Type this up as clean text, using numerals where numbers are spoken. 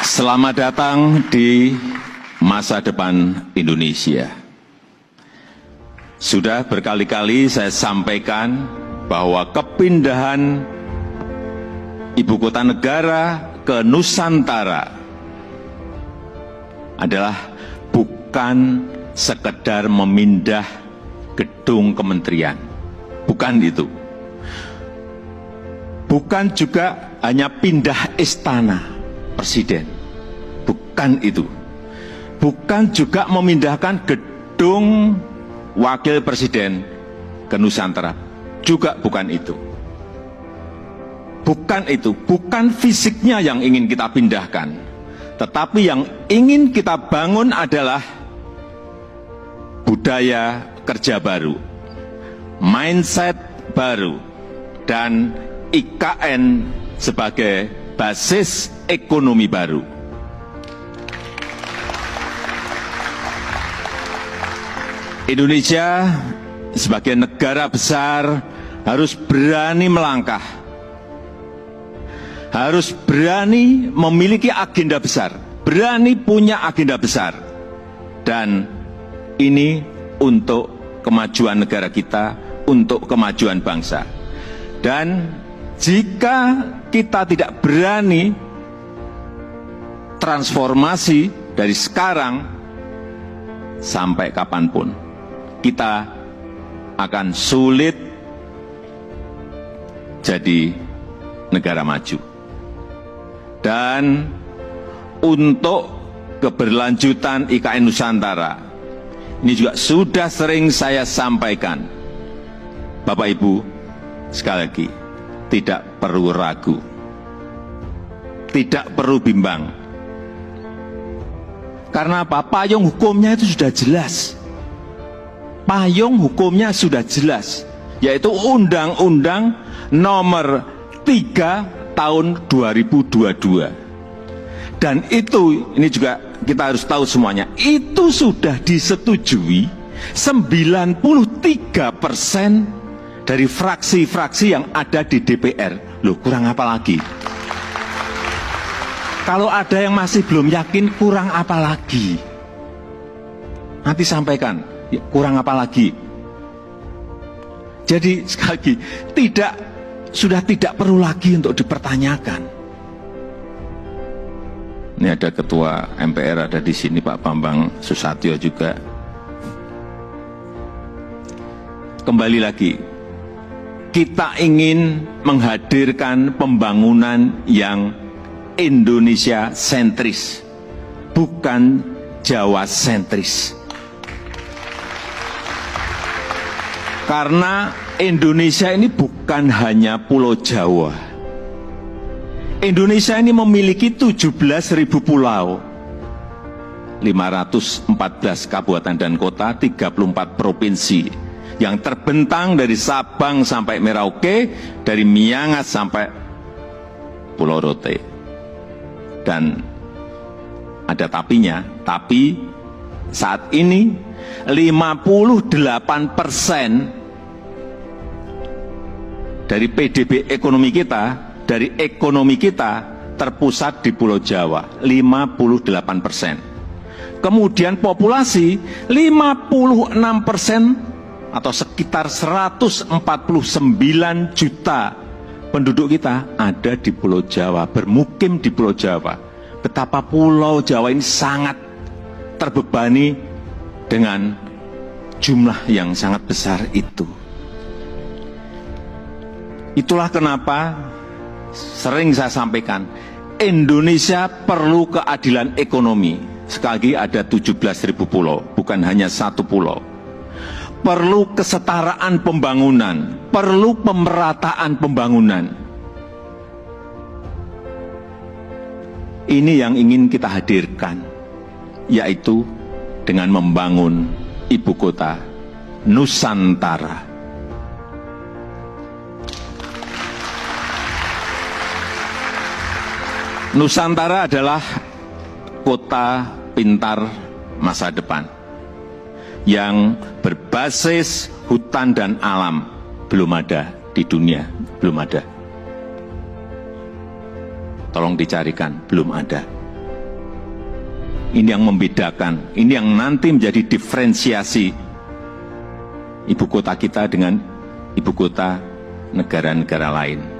Selamat datang di masa depan Indonesia. Sudah berkali-kali saya sampaikan bahwa kepindahan ibu kota negara ke Nusantara adalah bukan sekedar memindah gedung kementerian. Bukan itu. Bukan juga hanya pindah istana presiden. Bukan itu. Bukan juga memindahkan gedung wakil presiden ke Nusantara. Juga bukan itu. Bukan itu. Bukan fisiknya yang ingin kita pindahkan. Tetapi yang ingin kita bangun adalah budaya kerja baru, mindset baru, dan IKN sebagai basis ekonomi baru. Indonesia sebagai negara besar harus berani melangkah, harus berani memiliki agenda besar, berani punya agenda besar, dan ini untuk kemajuan negara kita, untuk kemajuan bangsa. Dan jika kita tidak berani transformasi dari sekarang sampai kapanpun, kita akan sulit jadi negara maju. Dan untuk keberlanjutan IKN Nusantara, ini juga sudah sering saya sampaikan, Bapak Ibu, sekali lagi, tidak perlu ragu, tidak perlu bimbang. Karena apa? Payung hukumnya itu sudah jelas. Payung hukumnya sudah jelas, yaitu Undang-Undang Nomor 3 Tahun 2022. Dan itu, ini juga kita harus tahu semuanya, itu sudah disetujui 93% dari fraksi-fraksi yang ada di DPR. Loh, kurang apa lagi? Kalau ada yang masih belum yakin, kurang apa lagi? Nanti sampaikan, ya, kurang apa lagi? Jadi sekali lagi, sudah tidak perlu lagi untuk dipertanyakan. Ini ada Ketua MPR ada di sini, Pak Bambang Susatyo juga. Kembali lagi, kita ingin menghadirkan pembangunan yang Indonesia sentris, bukan Jawa sentris. Karena Indonesia ini bukan hanya Pulau Jawa. Indonesia ini memiliki 17.000 pulau, 514 kabupaten dan kota, 34 provinsi, yang terbentang dari Sabang sampai Merauke, dari Miangas sampai Pulau Rote. Dan ada tapinya, tapi saat ini 58% dari PDB ekonomi kita, dari ekonomi kita terpusat di Pulau Jawa, 58%. Kemudian populasi 56% atau sekitar 149 juta penduduk kita ada di Pulau Jawa, bermukim di Pulau Jawa. Betapa Pulau Jawa ini sangat terbebani dengan jumlah yang sangat besar itu. Itulah kenapa sering saya sampaikan, Indonesia perlu keadilan ekonomi. Sekali lagi, ada 17.000 pulau, bukan hanya satu pulau. Perlu kesetaraan pembangunan, perlu pemerataan pembangunan. Ini yang ingin kita hadirkan, yaitu dengan membangun ibu kota Nusantara. Nusantara adalah kota pintar masa depan yang berbasis hutan dan alam. Belum ada di dunia, belum ada. Tolong dicarikan, belum ada. Ini yang membedakan, ini yang nanti menjadi diferensiasi ibu kota kita dengan ibu kota negara-negara lain.